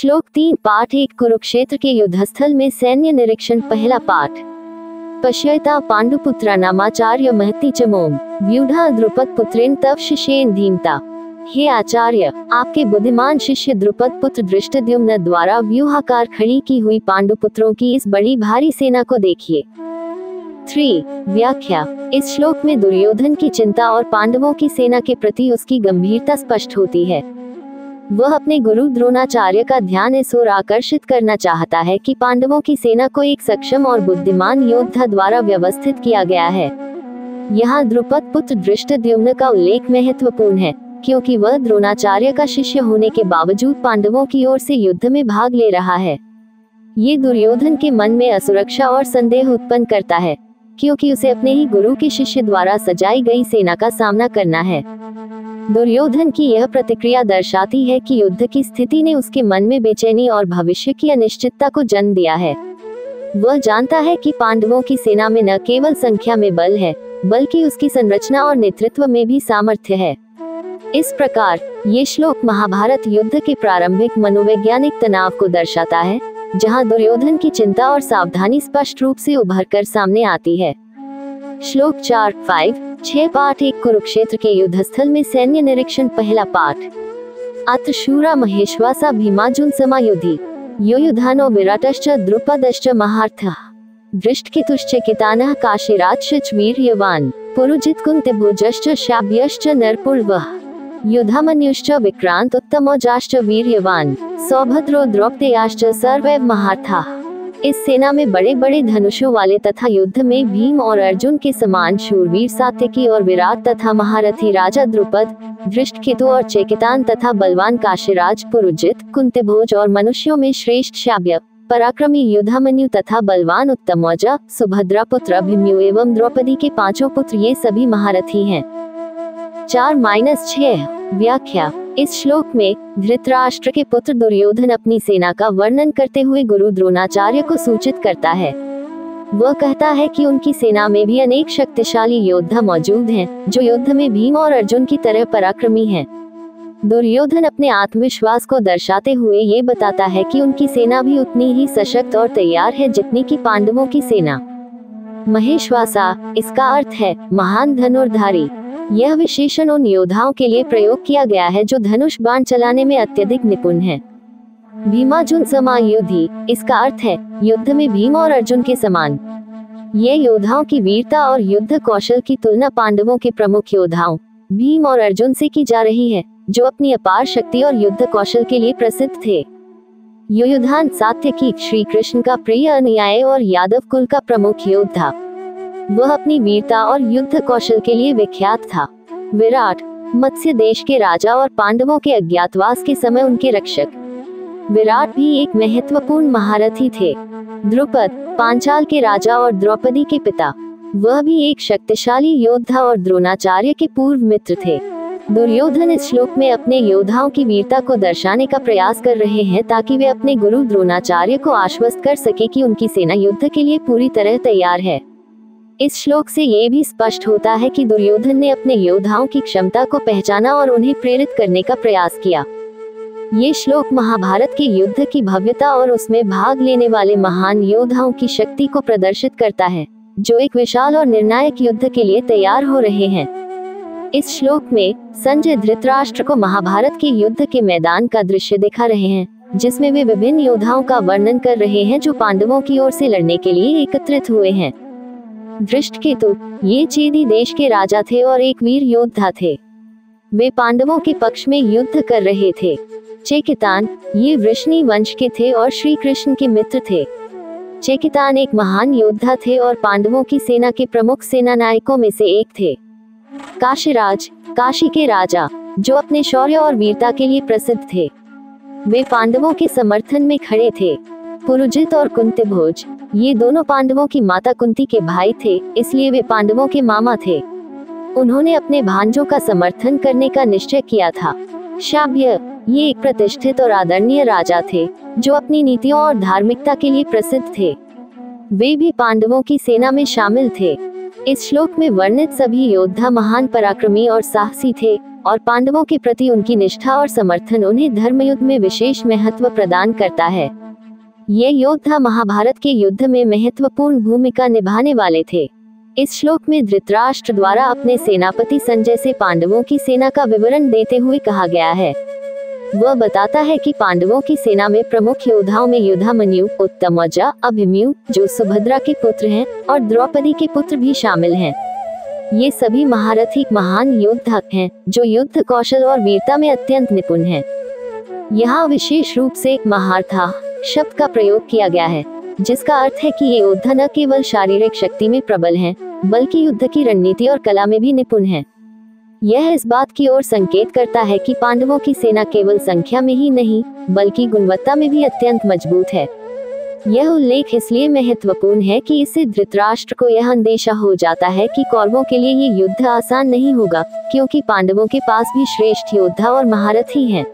श्लोक 3 पाठ 1 कुरुक्षेत्र के युद्धस्थल में सैन्य निरीक्षण। पहला पाठ। पश्यता पांडुपुत्र नामाचार्य महति च मोम व्यूढ़ा द्रुपद पुत्रेण तव शिष्येन धीमता। हे आचार्य, आपके बुद्धिमान शिष्य द्रुपद पुत्र धृष्टद्युम्न द्वारा व्यूहाकार खड़ी की हुई पांडुपुत्रों की इस बड़ी भारी सेना को देखिए। 3 व्याख्या। इस श्लोक में दुर्योधन की चिंता और पांडवों की सेना के प्रति उसकी गंभीरता स्पष्ट होती है। वह अपने गुरु द्रोणाचार्य का ध्यान इस ओर आकर्षित करना चाहता है कि पांडवों की सेना को एक सक्षम और बुद्धिमान योद्धा द्वारा व्यवस्थित किया गया है। यहाँ द्रुपद पुत्र धृष्टद्युम्न का उल्लेख महत्वपूर्ण है, क्योंकि वह द्रोणाचार्य का शिष्य होने के बावजूद पांडवों की ओर से युद्ध में भाग ले रहा है। ये दुर्योधन के मन में असुरक्षा और संदेह उत्पन्न करता है, क्योंकि उसे अपने ही गुरु के शिष्य द्वारा सजाई गई सेना का सामना करना है। दुर्योधन की यह प्रतिक्रिया दर्शाती है कि युद्ध की स्थिति ने उसके मन में बेचैनी और भविष्य की अनिश्चितता को जन्म दिया है। वह जानता है कि पांडवों की सेना में न केवल संख्या में बल है, बल्कि उसकी संरचना और नेतृत्व में भी सामर्थ्य है। इस प्रकार ये श्लोक महाभारत युद्ध के प्रारंभिक मनोवैज्ञानिक तनाव को दर्शाता है, जहां दुर्योधन की चिंता और सावधानी स्पष्ट रूप से उभरकर सामने आती है। श्लोक 4, 5, 6 पाठ 1 कुरुक्षेत्र के युद्धस्थल में सैन्य निरीक्षण। पहला पाठ। अत्र शूरा महेश्वासा भीमार्जुन समायुधि योयुधानो विराटश्च द्रुपदश्च महार्थः दृष्टकेतुश्चेकितानः काशीराजश्च वीर्यवान् पुरुजित कुन्तिभुजश्च शाब्यश्च नरपुर्वः युधामन्युश्च विक्रांत उत्तमौजाश्च वीर्यवान् सौभद्रो द्रौपदेयाश्च सर्वैव महार्थाः। इस सेना में बड़े बड़े धनुषों वाले तथा युद्ध में भीम और अर्जुन के समान शूरवीर सात्यकी और विराट तथा महारथी राजा द्रुपद, धृष्टकेतु और चेकितान तथा बलवान काशीराज, पुरुजित, कुंतिभोज और मनुष्यों में श्रेष्ठ शाब्य, पराक्रमी युधामन्यु तथा बलवान उत्तमौजा, सुभद्रा पुत्र अभिमन्यु एवं द्रौपदी के 5 पुत्र ये सभी महारथी हैं। 4-6 व्याख्या। इस श्लोक में धृतराष्ट्र के पुत्र दुर्योधन अपनी सेना का वर्णन करते हुए गुरु द्रोणाचार्य को सूचित करता है। वह कहता है कि उनकी सेना में भी अनेक शक्तिशाली योद्धा मौजूद हैं, जो युद्ध में भीम और अर्जुन की तरह पराक्रमी हैं। दुर्योधन अपने आत्मविश्वास को दर्शाते हुए ये बताता है कि उनकी सेना भी उतनी ही सशक्त और तैयार है जितनी कि पांडवों की सेना। महेश्वासा, इसका अर्थ है महान धनुर्धारी। यह विशेषण उन योद्धाओं के लिए प्रयोग किया गया है जो धनुष बाण चलाने में अत्यधिक निपुण हैं। भीमार्जुन समायुधि, इसका अर्थ है युद्ध में भीम और अर्जुन के समान। ये योद्धाओं की वीरता और युद्ध कौशल की तुलना पांडवों के प्रमुख योद्धाओं भीम और अर्जुन से की जा रही है, जो अपनी अपार शक्ति और युद्ध कौशल के लिए प्रसिद्ध थे। युयुधान सात्यकी श्री कृष्ण का प्रिय अनुयायी और यादव कुल का प्रमुख योद्धा। वह अपनी वीरता और युद्ध कौशल के लिए विख्यात था। विराट, मत्स्य देश के राजा और पांडवों के अज्ञातवास के समय उनके रक्षक। विराट भी एक महत्वपूर्ण महारथी थे। द्रुपद, पांचाल के राजा और द्रौपदी के पिता, वह भी एक शक्तिशाली योद्धा और द्रोणाचार्य के पूर्व मित्र थे। दुर्योधन इस श्लोक में अपने योद्धाओं की वीरता को दर्शाने का प्रयास कर रहे हैं, ताकि वे अपने गुरु द्रोणाचार्य को आश्वस्त कर सके कि उनकी सेना युद्ध के लिए पूरी तरह तैयार है। इस श्लोक से ये भी स्पष्ट होता है कि दुर्योधन ने अपने योद्धाओं की क्षमता को पहचाना और उन्हें प्रेरित करने का प्रयास किया। ये श्लोक महाभारत के युद्ध की भव्यता और उसमें भाग लेने वाले महान योद्धाओं की शक्ति को प्रदर्शित करता है, जो एक विशाल और निर्णायक युद्ध के लिए तैयार हो रहे हैं। इस श्लोक में संजय धृतराष्ट्र को महाभारत के युद्ध के मैदान का दृश्य दिखा रहे हैं, जिसमें वे विभिन्न योद्धाओं का वर्णन कर रहे हैं जो पांडवों की ओर से लड़ने के लिए एकत्रित हुए हैं। धृष्टकेतु, ये चेदी देश के राजा थे और एक वीर योद्धा थे। वे पांडवों के पक्ष में युद्ध कर रहे थे। चेकितान, ये वृष्णि वंश के थे और श्री कृष्ण के मित्र थे। चेकितान एक महान योद्धा थे और पांडवों की सेना के प्रमुख सेनानायकों में से एक थे। काशीराज, काशी के राजा, जो अपने शौर्य और वीरता के लिए प्रसिद्ध थे। वे पांडवों के समर्थन में खड़े थे। पुरुजित और कुंतिभोज, ये दोनों पांडवों की माता कुंती के भाई थे, इसलिए वे पांडवों के मामा थे। उन्होंने अपने भांजों का समर्थन करने का निश्चय किया था। शाब्य, ये एक प्रतिष्ठित और आदरणीय राजा थे, जो अपनी नीतियों और धार्मिकता के लिए प्रसिद्ध थे। वे भी पांडवों की सेना में शामिल थे। इस श्लोक में वर्णित सभी योद्धा महान पराक्रमी और साहसी थे, और पांडवों के प्रति उनकी निष्ठा और समर्थन उन्हें धर्मयुद्ध में विशेष महत्व प्रदान करता है। ये योद्धा महाभारत के युद्ध में महत्वपूर्ण भूमिका निभाने वाले थे। इस श्लोक में धृतराष्ट्र द्वारा अपने सेनापति संजय से पांडवों की सेना का विवरण देते हुए कहा गया है। वह बताता है कि पांडवों की सेना में प्रमुख योद्धाओं में युधामन्यु, उत्तमौजा, अभिमन्यु जो सुभद्रा के पुत्र हैं, और द्रौपदी के पुत्र भी शामिल हैं। ये सभी महारथी महान योद्धा हैं जो युद्ध कौशल और वीरता में अत्यंत निपुण हैं। यहाँ विशेष रूप से महारथा शब्द का प्रयोग किया गया है, जिसका अर्थ है कि ये योद्धा न केवल शारीरिक शक्ति में प्रबल हैं, बल्कि युद्ध की रणनीति और कला में भी निपुण हैं। यह इस बात की ओर संकेत करता है कि पांडवों की सेना केवल संख्या में ही नहीं, बल्कि गुणवत्ता में भी अत्यंत मजबूत है। यह उल्लेख इसलिए महत्वपूर्ण है कि इससे धृतराष्ट्र को यह अंदेशा हो जाता है कि कौरवों के लिए ये युद्ध आसान नहीं होगा, क्योंकि पांडवों के पास भी श्रेष्ठ योद्धा और महारथी हैं।